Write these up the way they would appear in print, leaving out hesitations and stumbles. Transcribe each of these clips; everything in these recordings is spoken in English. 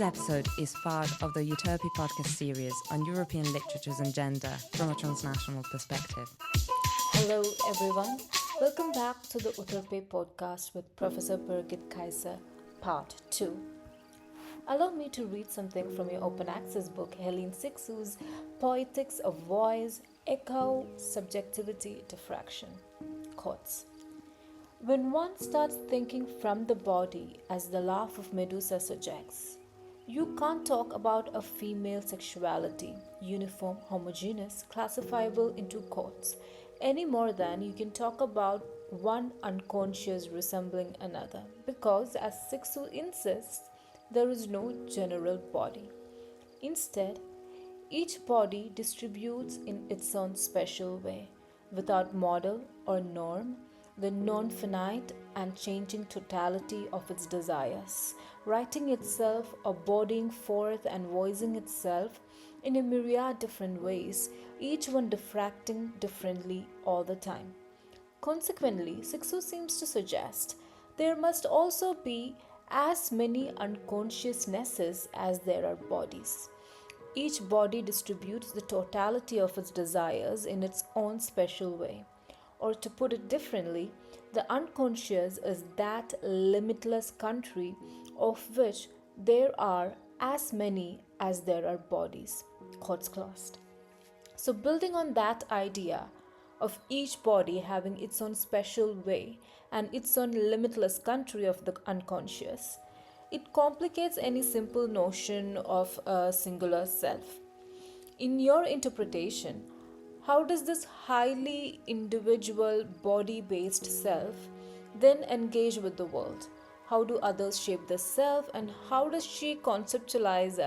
This episode is part of the EUTERPE Podcast series on European literatures and gender from a transnational perspective. Hello everyone, welcome back to the EUTERPE Podcast with Professor Birgit Kaiser, Part 2. Allow me to read something from your open access book, Hélène Cixous, Poetics of Voice, Echo, Subjectivity, Diffraction. Quotes. When one starts thinking from the body, as the laugh of Medusa suggests, you can't talk about a female sexuality, uniform, homogeneous, classifiable into codes, any more than you can talk about one unconscious resembling another, because, as Cixous insists, there is no general body. Instead, each body distributes in its own special way, without model or norm, the non-finite and changing totality of its desires, writing itself or bodying forth and voicing itself in a myriad different ways, each one diffracting differently all the time. Consequently, Cixous seems to suggest there must also be as many unconsciousnesses as there are bodies. Each body distributes the totality of its desires in its own special way. Or to put it differently, the unconscious is that limitless country of which there are as many as there are bodies. Quotes closed. So building on that idea of each body having its own special way and its own limitless country of the unconscious, it complicates any simple notion of a singular self. In your interpretation, how does this highly individual body-based self then engage with the world? How do others shape the self, and how does she conceptualize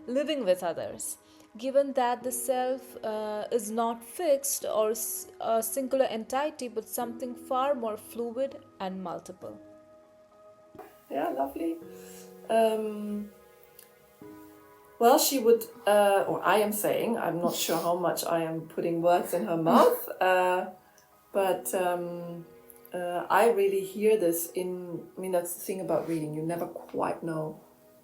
living with others? Given that the self is not fixed or a singular entity, but something far more fluid and multiple. Yeah, lovely. Well, she would, or I am saying, I'm not sure how much I am putting words in her mouth, but I really hear this that's the thing about reading, you never quite know,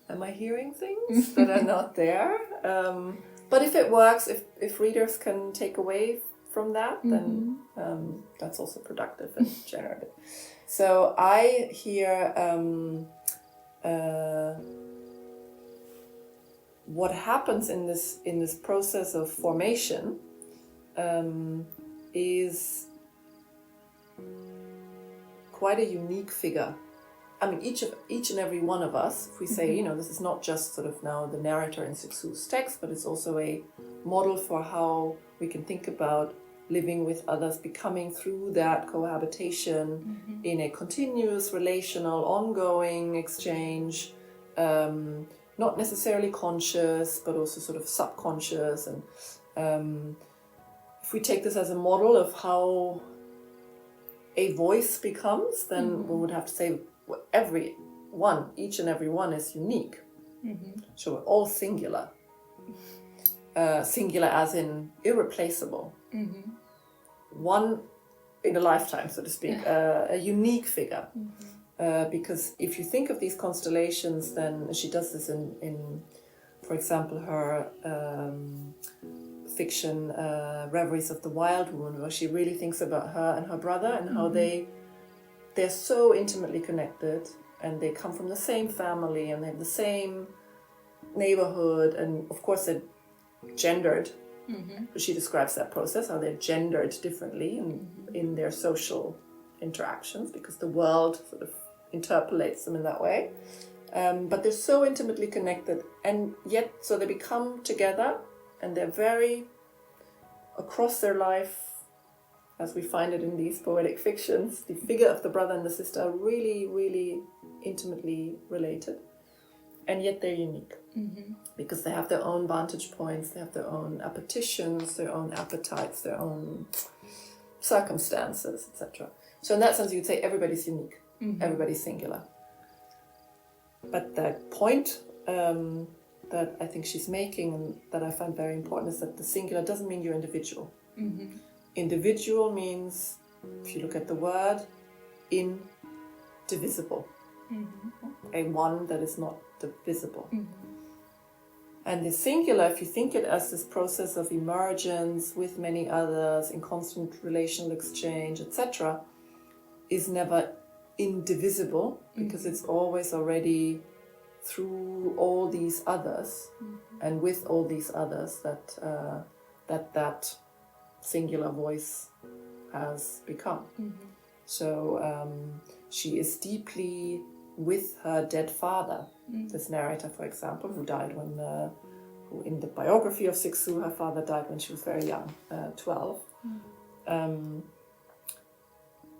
am I hearing things that are not there? But if it works, if readers can take away from that, then that's also productive and generative. So I hear what happens in this process of formation is quite a unique figure. I mean, each and every one of us, if we say, this is not just sort of now the narrator in Cixous' text, but it's also a model for how we can think about living with others, becoming through that cohabitation in a continuous, relational, ongoing exchange, not necessarily conscious, but also sort of subconscious. And if we take this as a model of how a voice becomes, then we would have to say each and every one is unique. So we're all singular. Singular as in irreplaceable. One in a lifetime, so to speak, a unique figure. Because if you think of these constellations, then she does this in for example, her fiction Reveries of the Wild Woman, where she really thinks about her and her brother and how they're so intimately connected, and they come from the same family and they have the same neighborhood, and of course they're gendered. She describes that process, how they're gendered differently in their social interactions, because the world sort of interpolates them in that way. But they're so intimately connected, and yet so they become together, and they're very, across their life, as we find it in these poetic fictions, the figure of the brother and the sister are really, really intimately related, and yet they're unique. Because they have their own vantage points, they have their own appetitions, their own appetites, their own circumstances, etc. So in that sense, you'd say everybody's unique, everybody's singular. But the point that I think she's making, and that I find very important, is that the singular doesn't mean you're individual. Individual means, if you look at the word, indivisible. A one that is not divisible. And the singular, if you think it as this process of emergence with many others in constant relational exchange, etc., is never indivisible, because it's always already through all these others and with all these others that singular voice has become. So she is deeply with her dead father. This narrator, for example, who died who in the biography of Cixous, her father died when she was very young, 12.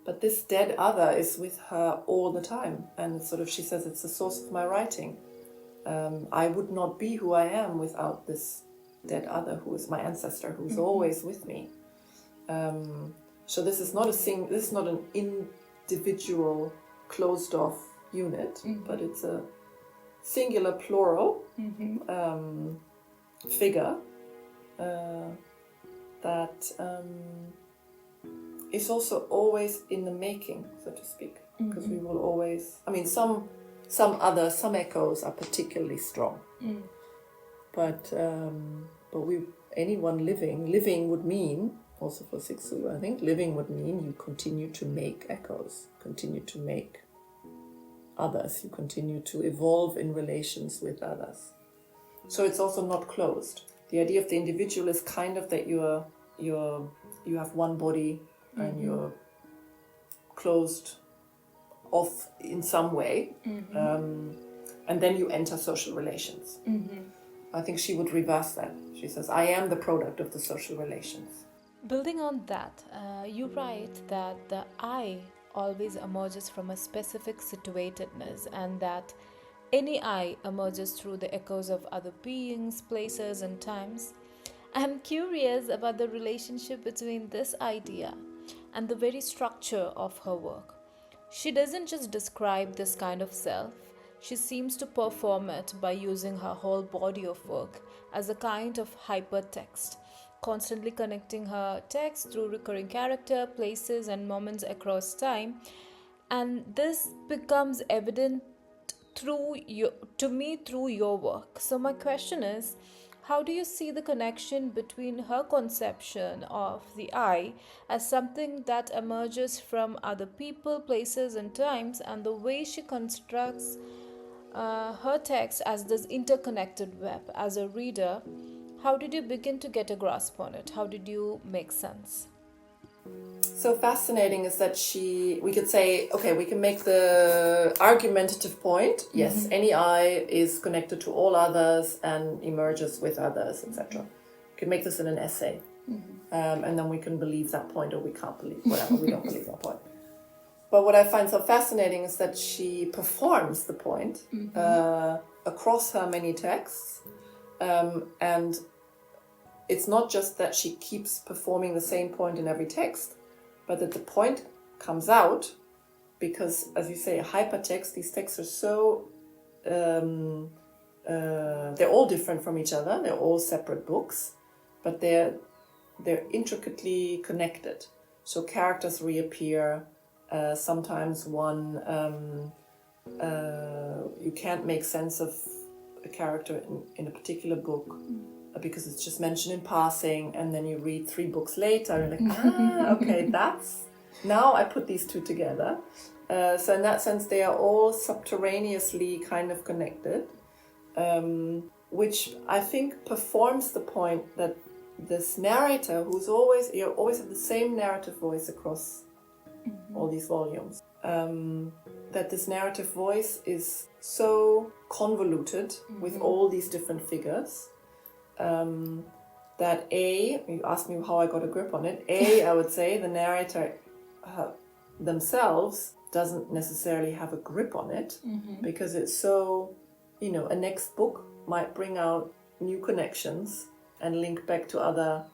But this dead other is with her all the time, and she says it's the source of my writing. I would not be who I am without this dead other, who is my ancestor, who's always with me. So this is not an individual closed off unit, but it's a singular plural figure that is also always in the making, so to speak, because we will always, some echoes are particularly strong, but anyone living would mean, also for Cixous, I think living would mean you continue to make echoes, continue to make others, you continue to evolve in relations with others. So it's also not closed. The idea of the individual is kind of that you have one body and you're closed off in some way, and then you enter social relations. I think she would reverse that. She says, I am the product of the social relations. Building on that, you write that the I always emerges from a specific situatedness, and that any I emerges through the echoes of other beings, places, and times. I'm curious about the relationship between this idea and the very structure of her work. She doesn't just describe this kind of self, she seems to perform it by using her whole body of work as a kind of hypertext, constantly connecting her text through recurring character, places, and moments across time. And this becomes evident through your work. So my question is, how do you see the connection between her conception of the I as something that emerges from other people, places, and times, and the way she constructs her text as this interconnected web? As a reader, how did you begin to get a grasp on it? How did you make sense? So fascinating is that we could say, okay, we can make the argumentative point. Yes, any I is connected to all others and emerges with others, etc. We can make this in an essay. And then we can believe that point, or we can't believe, whatever, we don't believe that point. But what I find so fascinating is that she performs the point across her many texts. And it's not just that she keeps performing the same point in every text, but that the point comes out because, as you say, a hypertext, these texts are so, they're all different from each other, they're all separate books, but they're intricately connected. So characters reappear, sometimes you can't make sense of a character in a particular book because it's just mentioned in passing, and then you read 3 books later and you're like, okay, now I put these two together. So in that sense, they are all subterraneously kind of connected, which I think performs the point that this narrator, you always have the same narrative voice across all these volumes, that this narrative voice is so convoluted with all these different figures, that you asked me how I got a grip on it. I would say the narrator themselves doesn't necessarily have a grip on it, because it's so, a next book might bring out new connections and link back to other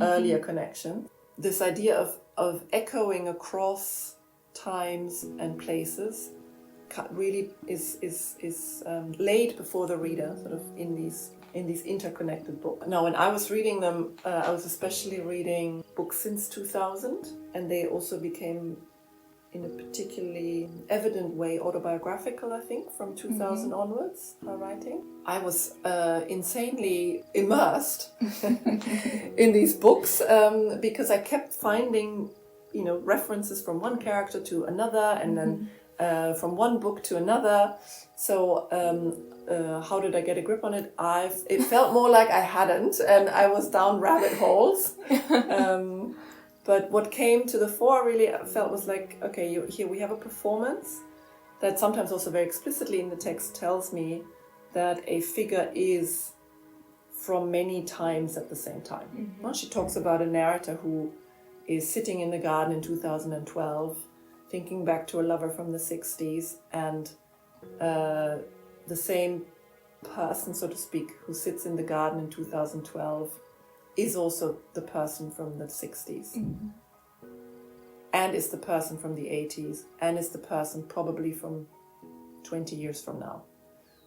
earlier connections. This idea of echoing across times and places really is laid before the reader, sort of in these interconnected books. Now, when I was reading them, I was especially reading books since 2000, and they also became in a particularly evident way autobiographical, I think, from 2000 onwards, her writing. I was insanely immersed in these books because I kept finding, references from one character to another, and then from one book to another. So how did I get a grip on it? It felt more like I hadn't, and I was down rabbit holes. But what came to the fore really I felt was like, okay, here we have a performance that sometimes also very explicitly in the text tells me that a figure is from many times at the same time. Well, she talks about a narrator who is sitting in the garden in 2012, thinking back to a lover from the 60s, and the same person, so to speak, who sits in the garden in 2012 is also the person from the 60s, and is the person from the 80s, and is the person probably from 20 years from now.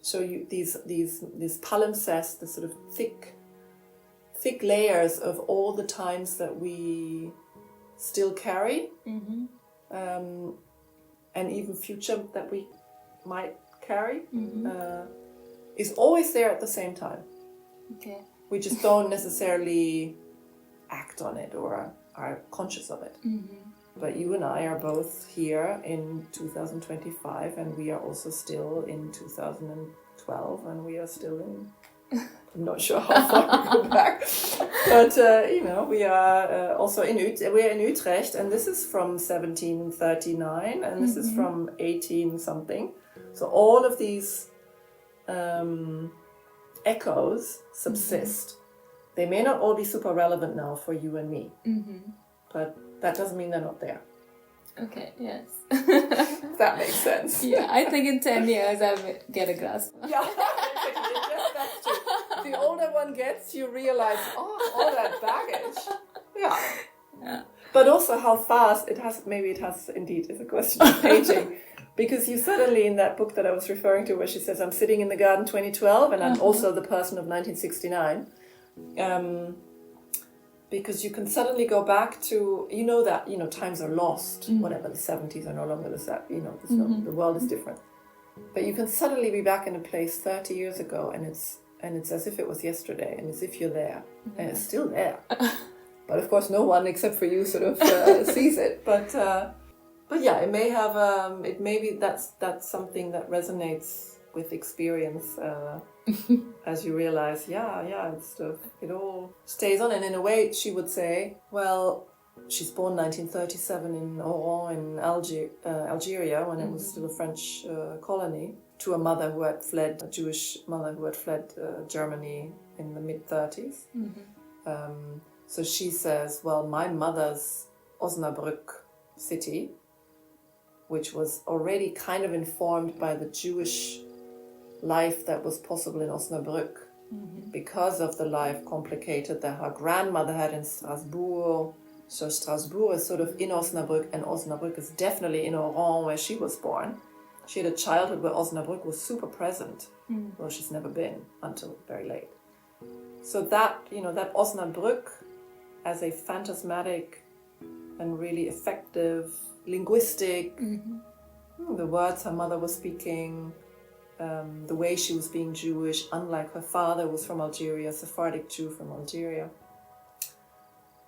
So these palimpsest, the sort of thick layers of all the times that we still carry, and even future that we might carry, is always there at the same time. Okay. We just don't necessarily act on it or are conscious of it. But you and I are both here in 2025, and we are also still in 2012, and we are still in... I'm not sure how far we go back. But, we are also we're in Utrecht, and this is from 1739, and this is from 18-something. So all of these... echoes subsist. They may not all be super relevant now for you and me, but that doesn't mean they're not there. Okay, yes. If that makes sense. Yeah, I think in 10 years I'll get a grasp. Yeah, that's true. The older one gets, you realize, all that baggage. Yeah. But also how fast it has, indeed, it's a question of aging. Because you suddenly, in that book that I was referring to, where she says, I'm sitting in the garden 2012, and I'm also the person of 1969, because you can suddenly go back to, that, times are lost, whatever, the 70s are no longer the world is different. But you can suddenly be back in a place 30 years ago, and it's as if it was yesterday, and as if you're there, and it's still there. But of course, no one except for you sort of sees it, But yeah, it may have. It may be that's something that resonates with experience as you realize. It all stays on, and in a way, she would say, well, she's born 1937 in Oran in Algeria, when it was still a French colony, to a Jewish mother who had fled Germany in the mid-30s. So she says, well, my mother's Osnabrück city, which was already kind of informed by the Jewish life that was possible in Osnabrück, because of the life complicated that her grandmother had in Strasbourg. So Strasbourg is sort of in Osnabrück, and Osnabrück is definitely in Oran, where she was born. She had a childhood where Osnabrück was super present. Well, she's never been until very late. So that Osnabrück as a phantasmatic and really effective linguistic, the words her mother was speaking, the way she was being Jewish, unlike her father was from Algeria, Sephardic Jew from Algeria.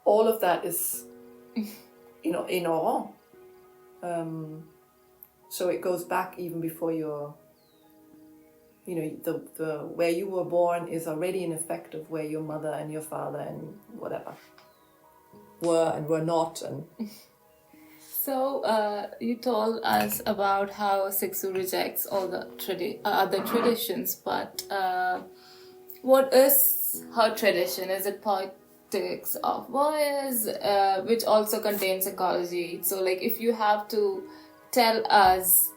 All of that is, in Oran. So it goes back even before you're, the where you were born is already an effect of where your mother and your father and whatever were and were not. And so you told us about how Cixous rejects all the other traditions, but what is her tradition? Is it Poetics of voice, which also contains ecology? So if you have to tell us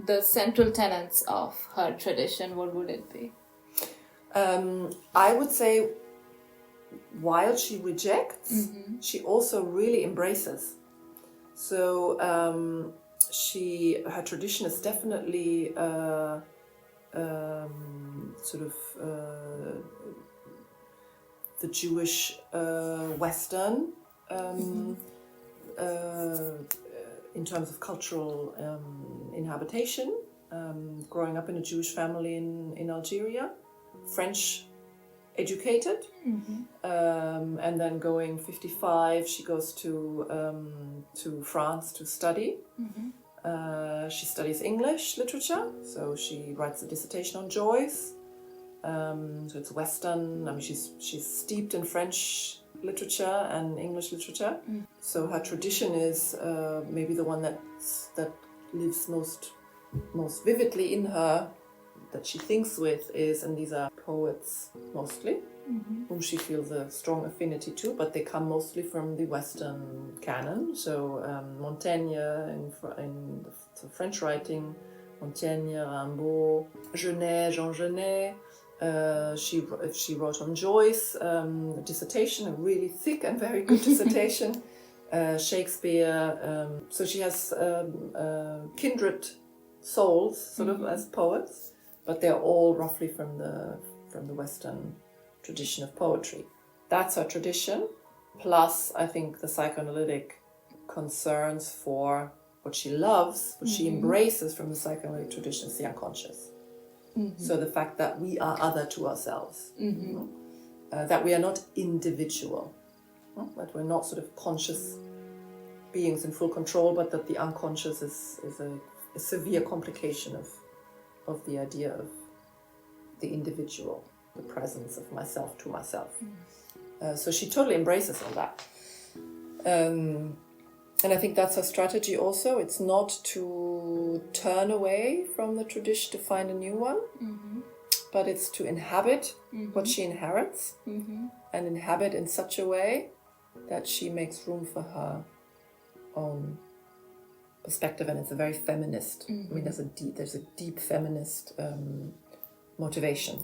the central tenets of her tradition, what would it be? I would say while she rejects, she also really embraces. So her tradition is definitely the Jewish Western in terms of cultural inhabitation, growing up in a Jewish family in Algeria, French educated, and then going 55, she goes to France to study. She studies English literature, so she writes a dissertation on Joyce. So it's Western. I mean, she's steeped in French literature and English literature. So her tradition is maybe the one that lives most vividly in her, that she thinks with is, and these are poets mostly, whom she feels a strong affinity to, but they come mostly from the Western canon. So Montaigne in the French writing, Montaigne, Rimbaud, Genet, Jean Genet. She wrote on Joyce, a dissertation, a really thick and very good dissertation. Shakespeare. So she has kindred souls, sort of, as poets, but they're all roughly from the Western tradition of poetry. That's her tradition, plus I think the psychoanalytic concerns for what she loves, what she embraces from the psychoanalytic tradition is the unconscious. So the fact that we are other to ourselves, that we are not individual, that we're not sort of conscious beings in full control, but that the unconscious is a severe complication of the idea of the individual, the presence of myself to myself. So she totally embraces all that. And I think that's her strategy also. It's not to turn away from the tradition to find a new one, but it's to inhabit what she inherits and inhabit in such a way that she makes room for her own perspective. And it's a very feminist, I mean, there's a deep feminist motivation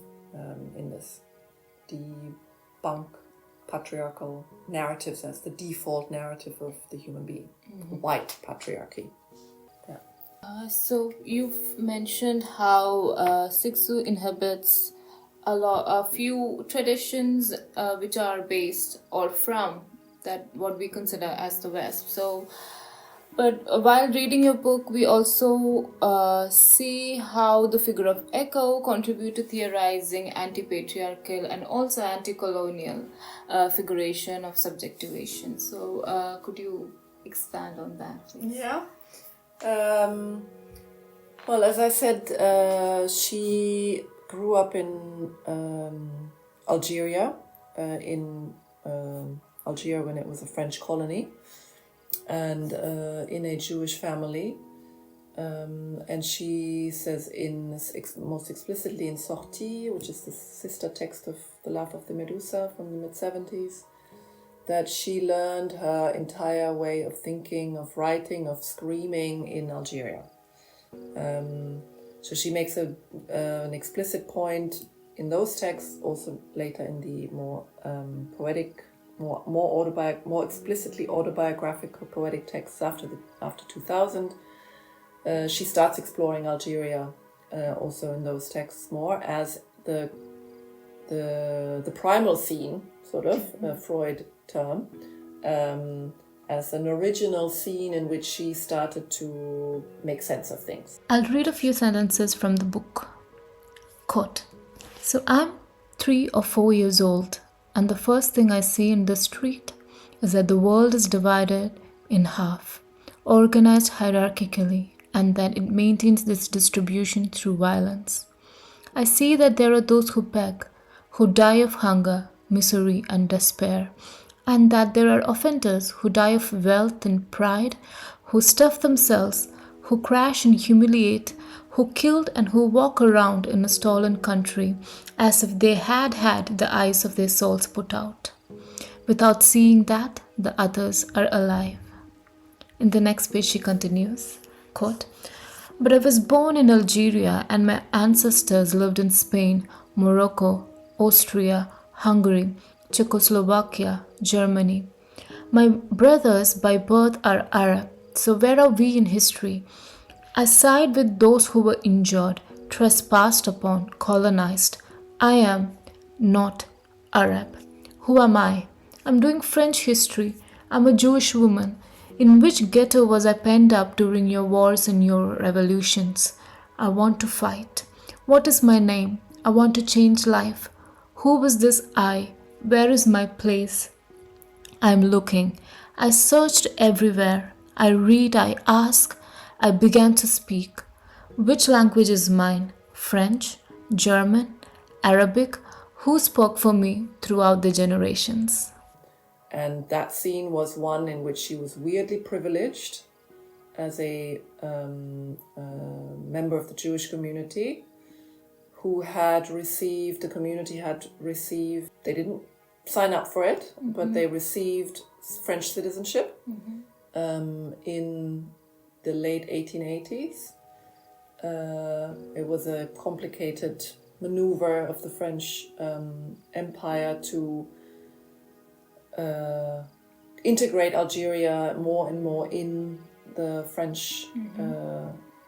in this. Debunk patriarchal narratives as the default narrative of the human being, white patriarchy. So you've mentioned how Cixous inhabits a few traditions which are based or from that what we consider as the West. So, but while reading your book, we also see how the figure of echo contribute to theorizing anti-patriarchal and also anti-colonial figuration of subjectivation. So could you expand on that, please? Yeah. Well, as I said, she grew up in Algeria, Algeria when it was a French colony, and in a Jewish family. And she says most explicitly in Sortie, which is the sister text of The Laugh of the Medusa from the mid-70s, that she learned her entire way of thinking, of writing, of screaming in Algeria. So she makes an explicit point in those texts, also later in the more poetic, more explicitly autobiographical poetic texts after 2000. She starts exploring Algeria also in those texts more as the primal scene, sort of, a Freud term, as an original scene in which she started to make sense of things. I'll read a few sentences from the book. Quote, "So I'm 3 or 4 years old, and the first thing I see in the street is that the world is divided in half, organized hierarchically, and that it maintains this distribution through violence. I see that there are those who beg, who die of hunger, misery, and despair, and that there are offenders who die of wealth and pride, who stuff themselves, who crash and humiliate, who killed and who walk around in a stolen country as if they had had the eyes of their souls put out, without seeing that the others are alive." In the next page she continues, quote, "But I was born in Algeria and my ancestors lived in Spain, Morocco, Austria, Hungary, Czechoslovakia, Germany. My brothers by birth are Arab, so where are we in history? I side with those who were injured, trespassed upon, colonized. I am not Arab. Who am I? I'm doing French history. I'm a Jewish woman. In which ghetto was I penned up during your wars and your revolutions? I want to fight. What is my name? I want to change life. Who is this I? Where is my place? I am looking. I searched everywhere. I read, I ask. I began to speak. Which language is mine? French? German? Arabic? Who spoke for me throughout the generations? And that scene was one in which she was weirdly privileged as a member of the Jewish community who had received, the community had received, they didn't sign up for it, but they received French citizenship in the late 1880s. It was a complicated maneuver of the French Empire to integrate Algeria more and more in the French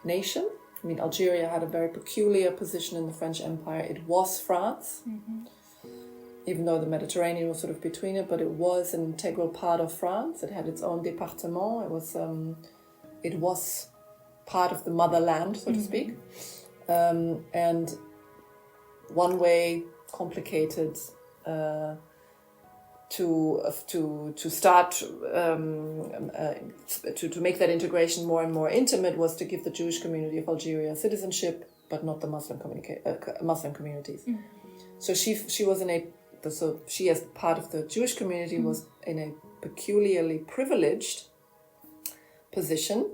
nation. I mean, Algeria had a very peculiar position in the French Empire. It was France, even though the Mediterranean was sort of between it, but it was an integral part of France. It had its own département. It was part of the motherland, so to speak. And one way complicated to start to make that integration more and more intimate was to give the Jewish community of Algeria citizenship, but not the Muslim communities. So she was she as part of the Jewish community was in a peculiarly privileged position,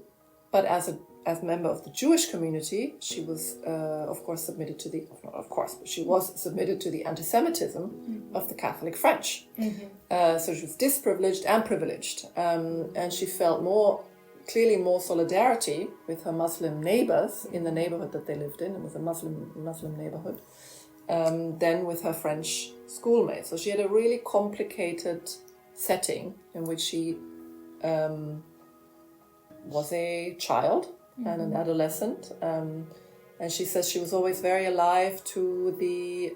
but as a member of the Jewish community, she was, submitted to the anti-Semitism of the Catholic French. So she was disprivileged and privileged, and she felt clearly more solidarity with her Muslim neighbors in the neighborhood that they lived in. It was a Muslim neighborhood, than with her French schoolmates. So she had a really complicated setting in which she was a child and an adolescent, and she says she was always very alive to the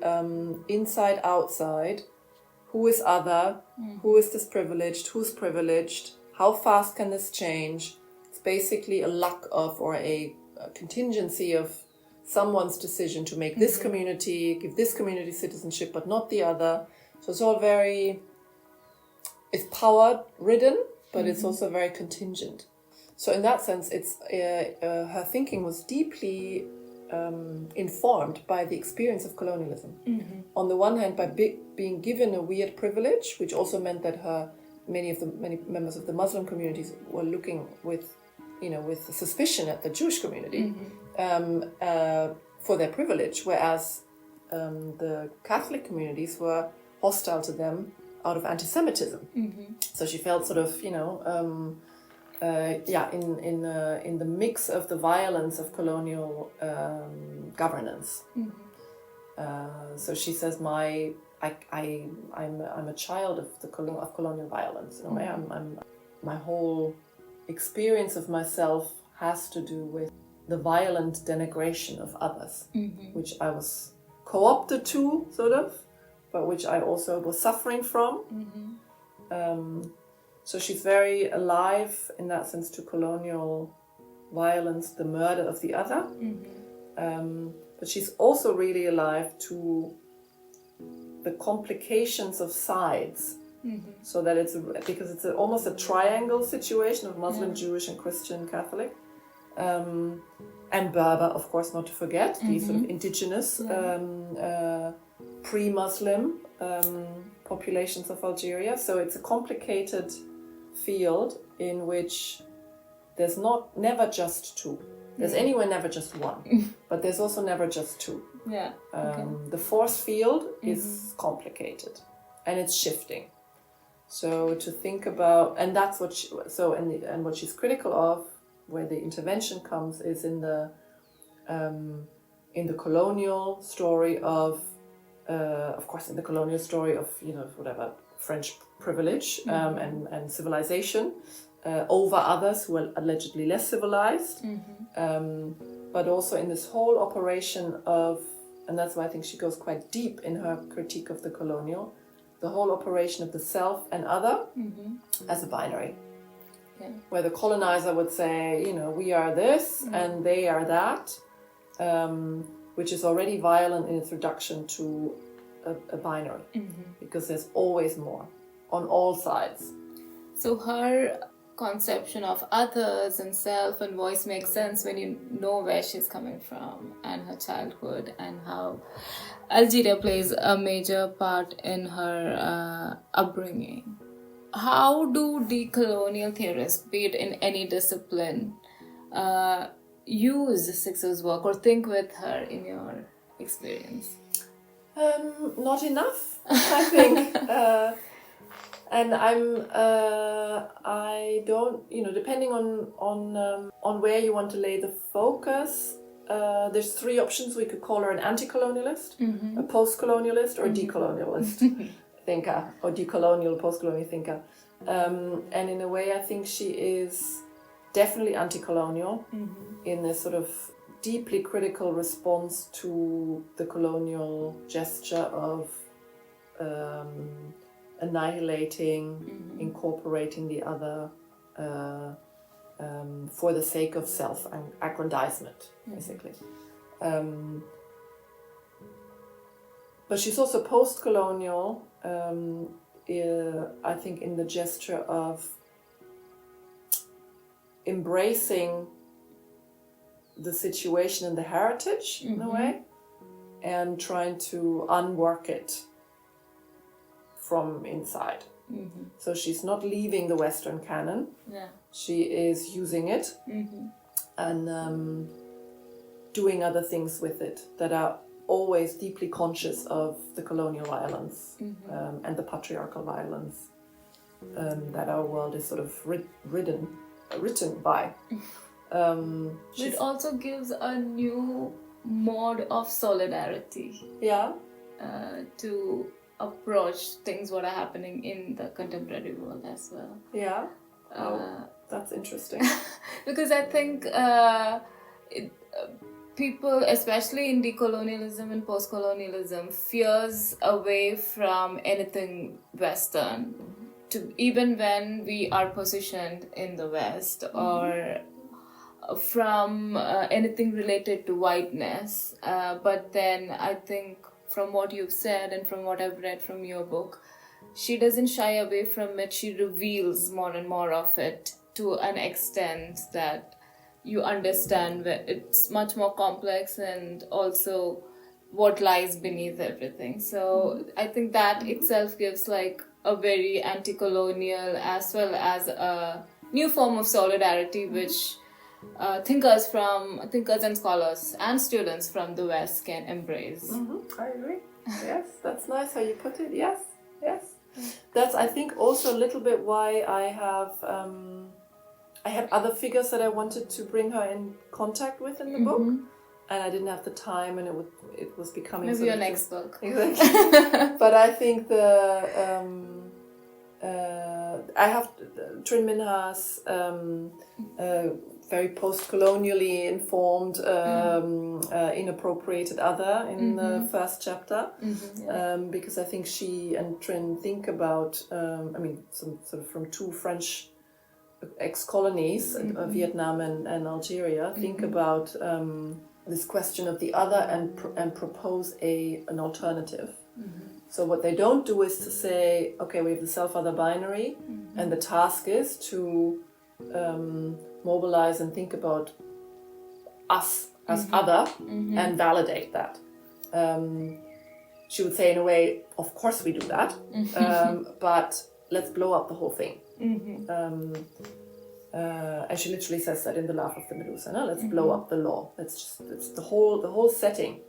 inside outside, who is other, who is disprivileged, who's privileged, how fast can this change. It's basically a luck of or a contingency of someone's decision to make this community, give this community citizenship but not the other. So it's all it's power ridden, but it's also very contingent. So in that sense, it's her thinking was deeply informed by the experience of colonialism. On the one hand, by being given a weird privilege, which also meant that many members of the Muslim communities were looking with suspicion at the Jewish community for their privilege, whereas the Catholic communities were hostile to them out of anti-Semitism. So she felt sort of, in the mix of the violence of colonial governance. So she says, I'm a child of colonial violence. My whole experience of myself has to do with the violent denigration of others, which I was co-opted to, sort of, but which I also was suffering from. So she's very alive in that sense to colonial violence, the murder of the other. But she's also really alive to the complications of sides. So that because it's almost a triangle situation of Muslim, Jewish and Christian Catholic. And Berber, of course, not to forget, these sort of indigenous, pre-Muslim populations of Algeria. So it's a complicated field in which there's never just two. There's anywhere never just one, but there's also never just two. The force field is complicated and it's shifting. So to think about, and that's what what she's critical of, where the intervention comes, is in the colonial story of course, in the colonial story of whatever French privilege and civilization over others who are allegedly less civilized, but also in this whole operation of, and that's why I think she goes quite deep in her critique of the colonial, the whole operation of the self and other as a binary. where the colonizer would say, we are this and they are that, which is already violent in its reduction to a binary, because there's always more on all sides. So her conception of others and self and voice makes sense when you know where she's coming from and her childhood, and how Algeria plays a major part in her upbringing. How do decolonial theorists, be it in any discipline, use Cixous' work or think with her in your experience? Not enough, I think. And I don't, depending on where you want to lay the focus, there's three options. We could call her an anti-colonialist, a post-colonialist, or a decolonialist thinker, or decolonial, post-colonial thinker. And in a way, I think she is definitely anti-colonial in this sort of deeply critical response to the colonial gesture of annihilating, incorporating the other for the sake of self-aggrandizement, basically. But she's also post-colonial, I think, in the gesture of embracing the situation and the heritage, in a way, and trying to unwork it from inside. So she's not leaving the Western canon. She is using it and doing other things with it that are always deeply conscious of the colonial violence and the patriarchal violence that our world is sort of written by. It also gives a new mode of solidarity to approach things what are happening in the contemporary world as well. That's interesting. Because I think people, especially in decolonialism and post-colonialism, fears away from anything Western, to even when we are positioned in the West, or from anything related to whiteness. But then I think from what you've said and from what I've read from your book, she doesn't shy away from it. She reveals more and more of it to an extent that you understand it's much more complex, and also what lies beneath everything. So I think that itself gives like a very anti-colonial as well as a new form of solidarity, which thinkers and scholars and students from the West can embrace. I agree. Yes, that's nice how you put it. Yes. That's, I think, also a little bit why I had other figures that I wanted to bring her in contact with in the book, and I didn't have the time, and it was becoming maybe your next book. Exactly. But I think I have Trin Minha's very post-colonially informed, inappropriated other in the first chapter, because I think she and Trin think about, some sort of from two French ex-colonies, Vietnam and Algeria, think about this question of the other and propose an alternative. So what they don't do is to say, okay, we have the self-other binary, and the task is to mobilize and think about us as other and validate that. She would say, in a way, of course we do that, but let's blow up the whole thing. And she literally says that in The Laugh of the Medusa. No? Let's blow up the law. It's the whole setting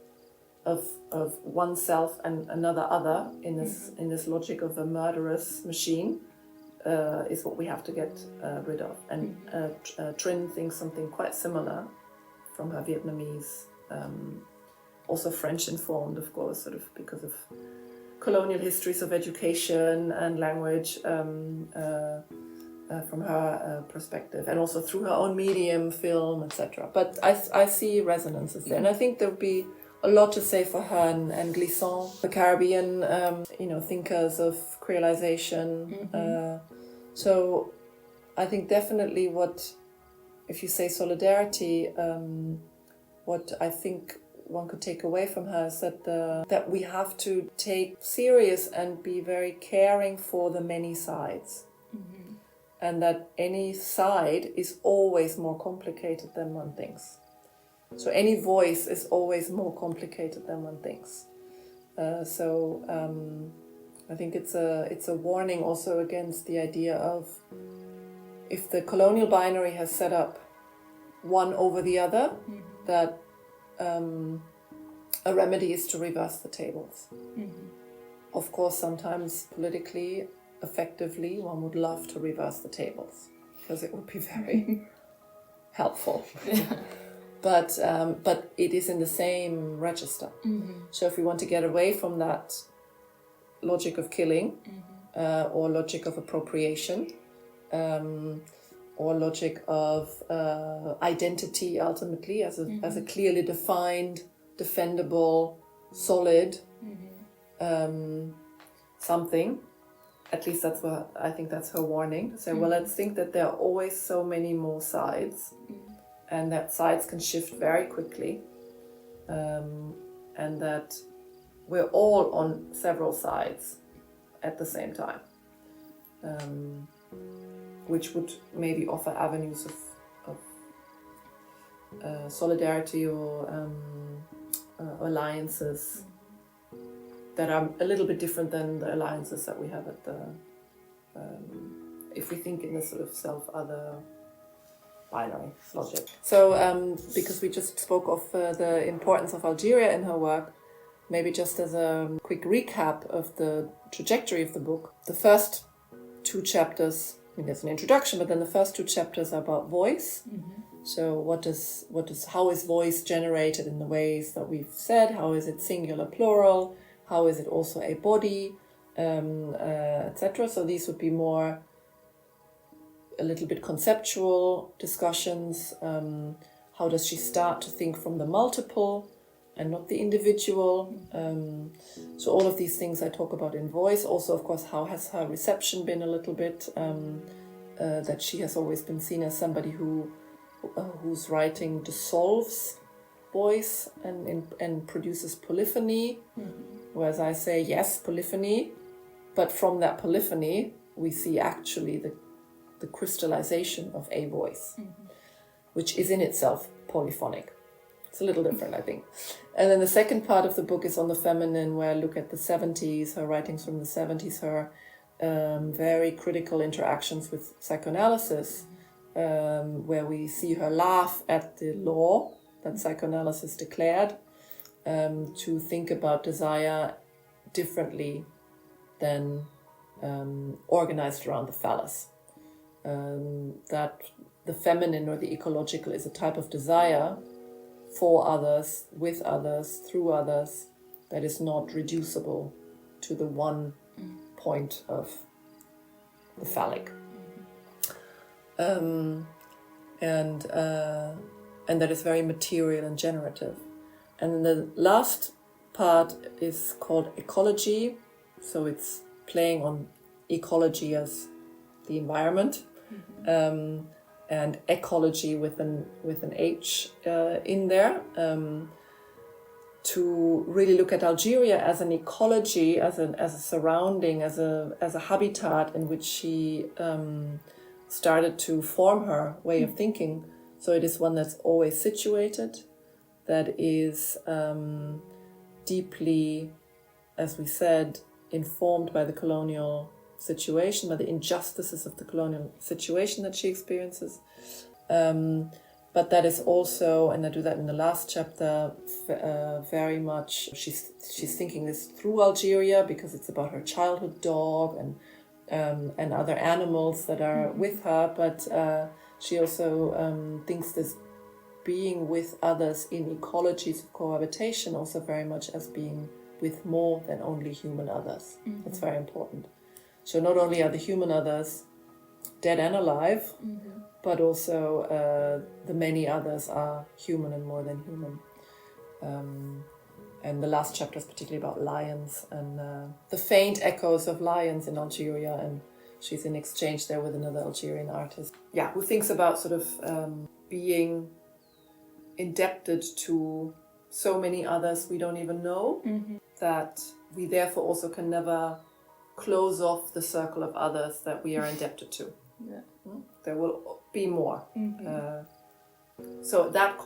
of oneself and another other in this logic of a murderous machine is what we have to get rid of. And Trin thinks something quite similar from her Vietnamese, also French informed, of course, sort of because of colonial histories of education and language from her perspective, and also through her own medium, film, etc. But I see resonances there, and I think there would be a lot to say for her and Glissant, the Caribbean, thinkers of creolization. So I think definitely if you say solidarity, what I think one could take away from her is that we have to take serious and be very caring for the many sides. Mm-hmm. And that any side is always more complicated than one thinks. So any voice is always more complicated than one thinks. I think it's a warning also against the idea of, if the colonial binary has set up one over the other, mm-hmm. that a remedy is to reverse the tables. Mm-hmm. Of course, sometimes politically, effectively, one would love to reverse the tables because it would be very helpful. Yeah. But it is in the same register. Mm-hmm. So if we want to get away from that logic of killing, mm-hmm. Or logic of appropriation, or logic of identity ultimately as a clearly defined, defendable, solid something. At least that's what I think, that's her warning. So well, let's think that there are always so many more sides, and that sides can shift very quickly, and that we're all on several sides at the same time. Which would maybe offer avenues of solidarity or alliances that are a little bit different than the alliances that we have at the, if we think in the sort of self-other binary logic. So because we just spoke of the importance of Algeria in her work, maybe just as a quick recap of the trajectory of the book, the first 2 chapters, I mean, there's an introduction, but then the first 2 chapters are about voice. Mm-hmm. So how is voice generated in the ways that we've said? How is it singular, plural? How is it also a body, etc.? So these would be more a little bit conceptual discussions. How does she start to think from the multiple and not the individual? So all of these things I talk about in voice. Also, of course, how has her reception been a little bit, that she has always been seen as somebody whose writing dissolves voice and produces polyphony. Mm-hmm. Whereas I say, yes, polyphony, but from that polyphony, we see actually the crystallization of a voice, which is in itself polyphonic. It's a little different, I think. And then the second part of the book is on the feminine, where I look at the 70s, her writings from the 70s, her very critical interactions with psychoanalysis, where we see her laugh at the law that psychoanalysis declared, to think about desire differently than organized around the phallus. That the feminine or the ecological is a type of desire for others, with others, through others, that is not reducible to the one point of the phallic. And that is very material and generative. And the last part is called ecology. So it's playing on ecology as the environment, and ecology with an H in there, to really look at Algeria as an ecology, as a surrounding, as a habitat in which she started to form her way of thinking. So it is one that's always situated, that is deeply, as we said, informed by the colonial situation, by the injustices of the colonial situation that she experiences. But that is also, and I do that in the last chapter, very much, she's thinking this through Algeria, because it's about her childhood dog and other animals that are with her, but she also thinks this being with others in ecologies of cohabitation also very much as being with more than only human others. That's very important. So not only are the human others dead and alive, but also the many others are human and more than human. And the last chapter is particularly about lions and the faint echoes of lions in Algeria, and she's in exchange there with another Algerian artist. Yeah, who thinks about sort of being indebted to so many others we don't even know, that we therefore also can never close off the circle of others that we are indebted to. Yeah. There will be more. So that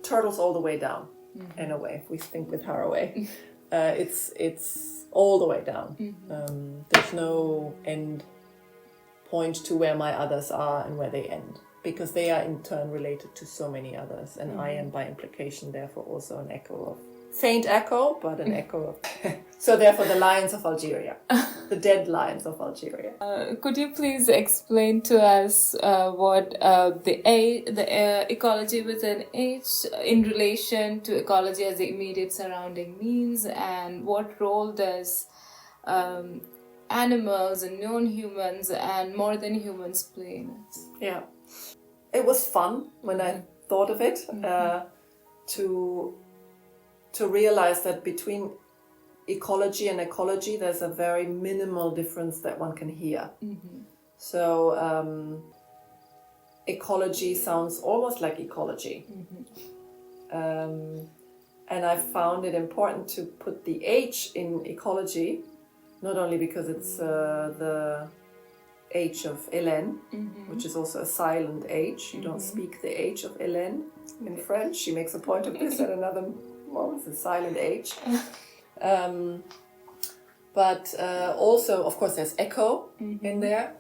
turtles all the way down, in a way, if we think with her away. It's all the way down. There's no end point to where my others are and where they end, because they are in turn related to so many others, and I am by implication therefore also an echo of, faint echo, but an echo of so therefore the lions of Algeria, the dead lions of Algeria. Could you please explain to us what the ecology with an H in relation to ecology as the immediate surrounding means, and what role does animals and non-humans and more than humans play in it? Yeah, it was fun when I thought of it, to realize that between ecology and ecology there's a very minimal difference that one can hear. So ecology sounds almost like ecology. And I found it important to put the H in ecology, not only because it's the H of Hélène, which is also a silent H. You don't speak the H of Hélène in French. She makes a point of this at another moment, it's a silent H. But also, of course, there's echo in there,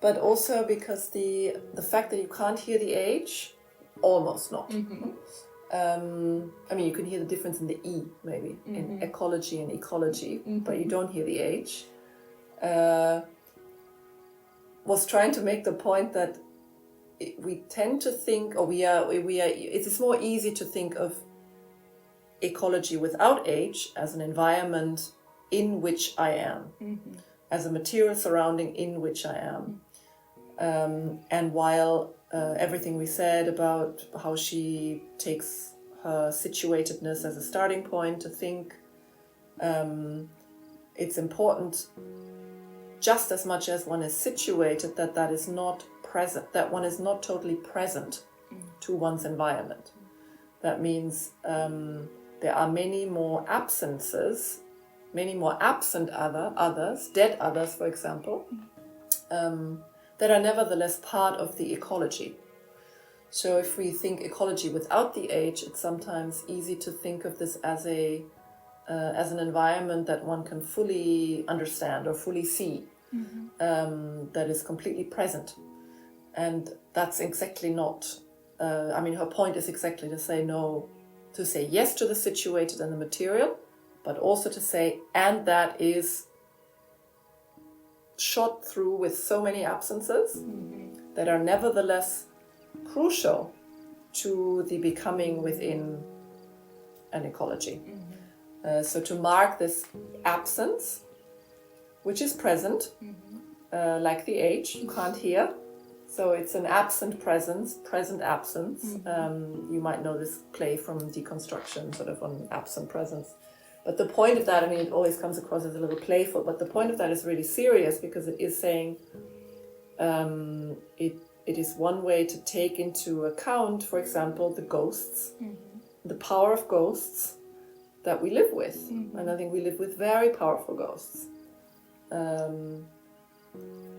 but also because the fact that you can't hear the H, almost not. I mean, you can hear the difference in the E, maybe, in ecology and ecology, but you don't hear the H. Was trying to make the point that we tend to think, or it's more easy to think of ecology without H as an environment in which I am, as a material surrounding in which I am. And while everything we said about how she takes her situatedness as a starting point to think, it's important, just as much as one is situated, that is not present, that one is not totally present to one's environment. That means there are many more absences, many more absent others, dead others, for example, that are nevertheless part of the ecology. So if we think ecology without the H, it's sometimes easy to think of this as an environment that one can fully understand or fully see, that is completely present. And that's exactly not, her point is exactly to say no, to say yes to the situated and the material, but also to say, and that is shot through with so many absences that are nevertheless crucial to the becoming within an ecology. So to mark this absence, which is present, like the H, you can't hear. So it's an absent presence, present absence. You might know this play from deconstruction, sort of on absent presence. But the point of that, it always comes across as a little playful, but the point of that is really serious, because it is saying it is one way to take into account, for example, the ghosts, the power of ghosts that we live with. And I think we live with very powerful ghosts.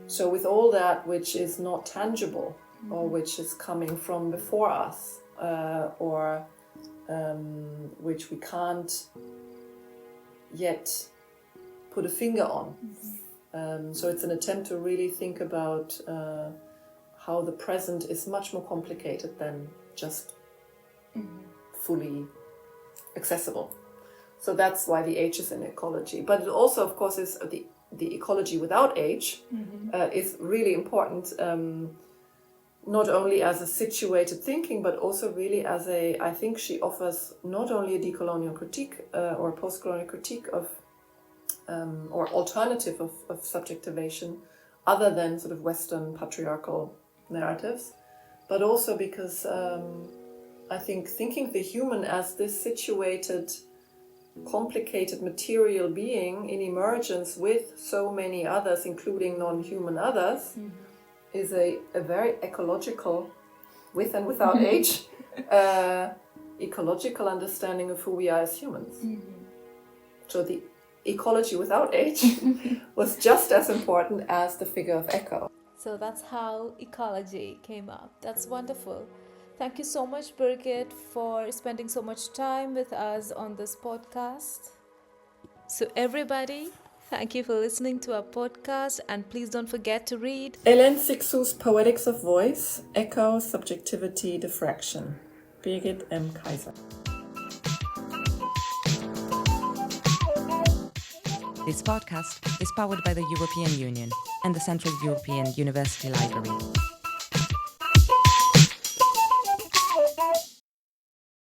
So with all that which is not tangible, or which is coming from before us, or which we can't yet put a finger on. So it's an attempt to really think about how the present is much more complicated than just fully accessible. So that's why the H is in ecology. But it also, of course, is the ecology without H is really important, not only as a situated thinking, but also really as I think she offers not only a decolonial critique or a post-colonial critique of, or alternative of subjectivation, other than sort of Western patriarchal narratives, but also because I think thinking the human as this situated complicated material being in emergence with so many others, including non-human others, is a very ecological, with and without age, ecological understanding of who we are as humans. So the ecology without age was just as important as the figure of echo. So that's how ecology came up. That's wonderful. Thank you so much, Birgit, for spending so much time with us on this podcast. So everybody, thank you for listening to our podcast, and please don't forget to read Hélène Cixous' Poetics of Voice, Echo, Subjectivity, Diffraction. Birgit M. Kaiser. This podcast is powered by the European Union and the Central European University Library.